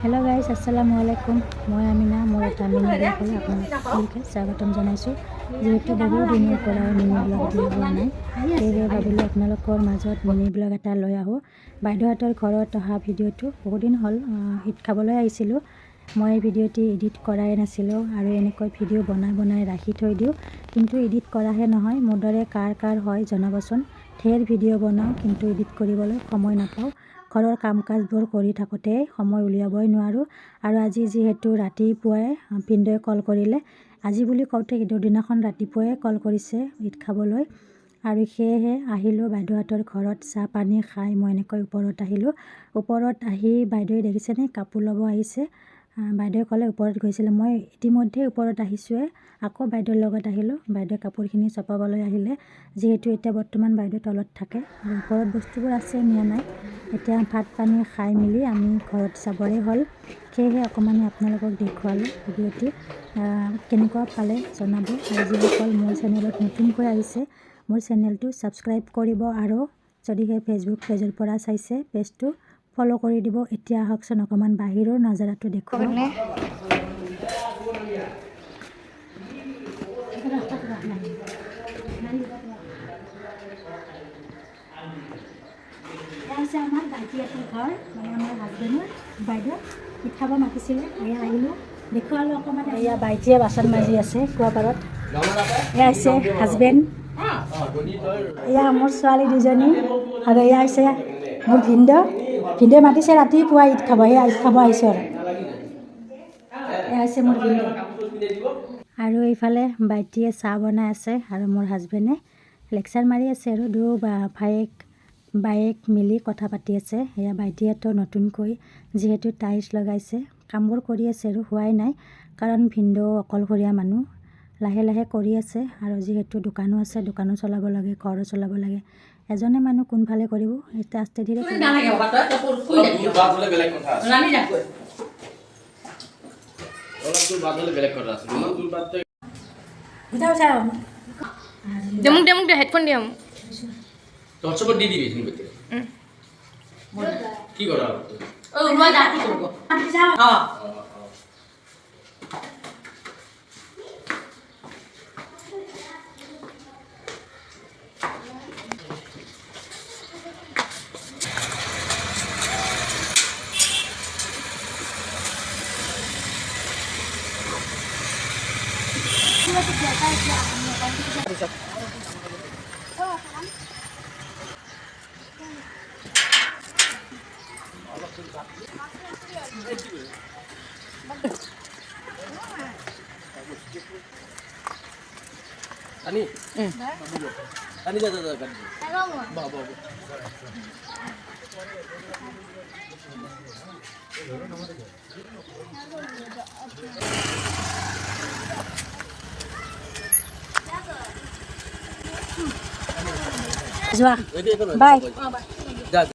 hello guys अस्सलामु आलैकुम मैं आमिना मोर এটা মিনি ব্লগলৈ আপোনালোকক স্বাগতম জনাইছোঁ যেহেতু বহু দিনৰ পৰা মিনি ব্লগ দিয়া নাই সেয়ে ভাবিলোঁ আপোনালোকৰ মাজত মিনি ব্লগ এটা লৈ আহোঁ বাইদেউহঁতৰ ঘৰত অহা ভিডিঅ'টো বহুত দিন হ'ল ঈদ খাবলৈ আহিছিলোঁ মই ভিডিঅ'টি এডিট কৰাই নাছিলোঁ আৰু এনেকৈ ভিডিঅ' বনাই ৰাখি থৈ দিওঁ কিন্তু এডিট কৰাহে নহয় মোৰ দৰে কাৰ হয় জনাবচোন ঢেৰ ভিডিঅ' বনাওঁ কিন্তু এডিট কৰিবলৈ সময় নাপাওঁ ঘৰৰ কাম কাজবোৰ কৰি থাকোঁতে সময় উলিয়াবই নোৱাৰোঁ আৰু আজি যেহেতু ৰাতিপুৱাই পিণ্ডই কল কৰিলে আজি বুলি কওঁতে ঈদৰ দিনাখন ৰাতিপুৱাই কল কৰিছে ঈদ খাবলৈ আৰু সেয়েহে আহিলোঁ বাইদেউহঁতৰ ঘৰত চাহ পানী খাই মই এনেকৈ ওপৰত আহিলোঁ ওপৰত আহি বাইদেৱে দেখিছেনে কাপোৰ ল'ব আহিছে বাইদেৱে ক'লে ওপৰত গৈছিলে মই ইতিমধ্যে ওপৰত আহিছোঁৱে আকৌ বাইদেউৰ লগত আহিলোঁ বাইদেৱে কাপোৰখিনি চপাবলৈ আহিলে যেহেতু এতিয়া বৰ্তমান বাইদেউ তলত থাকে আৰু ওপৰত বস্তুবোৰ আছে নিয়া নাই এতিয়া ভাত পানী খাই মেলি আমি ঘৰত যাবৰে হ'ল সেয়েহে অকণমান আপোনালোকক দেখুৱালোঁ ভিডিঅ'টি কেনেকুৱা পালে জনাব আৰু যিসকল মোৰ চেনেলত নতুনকৈ আহিছে মোৰ চেনেলটো ছাবস্ক্ৰাইব কৰিব আৰু যদিহে ফেচবুক পেজৰ পৰা চাইছে পেজটো ফলো কৰি দিব এতিয়া আহকচোন অকণমান বাহিৰৰ নজাৰাটো দেখুৱাওঁ আমাৰ ভাইটিহঁতৰ ঘৰ মানে আমাৰ হাজবেণ্ডৰ বাইদেউ ঈদ খাব মাতিছিলে এয়া আহিলোঁ দেখুৱালোঁ অকণমান এয়া ভাইটিয়ে বাচন মাজি আছে কুৱাপাৰত এয়া হৈছে হাজবেণ্ড এয়া মোৰ ছোৱালী দুজনী আৰু এয়া হৈছে মোৰ ভিনদেউ মাতিছে ৰাতিপুৱা ঈদ খাব এয়া ঈদ খাব আহিছোঁ আৰু এয়া হৈছে মোৰ ভিনদেউ আৰু এইফালে ভাইটিয়ে চাহ বনাই আছে আৰু মোৰ হাজবেণ্ডে লেকচাৰ মাৰি আছে আৰু বাইক মিলি কথা পাতি আছে এয়া ভাইটিহঁতৰ নতুনকৈ যিহেতু টাইলছ লগাইছে কামবোৰ কৰি আছে আৰু হোৱাই নাই কাৰণ ভিনদেউ অকলশৰীয়া মানুহ লাহে কৰি আছে আৰু যিহেতু দোকানো আছে দোকানো চলাব লাগে ঘৰো চলাব লাগে এজনে মানুহ কোনফালে কৰিব এতিয়া আস্তে ধীৰে মোক হেডফোন দিয়াম তোর দি দিবি তুমি বেতে কি করা ও মই যাচ্ছি করব হ্যাঁ Ani Ani जा कर बाबा যোৱা বাই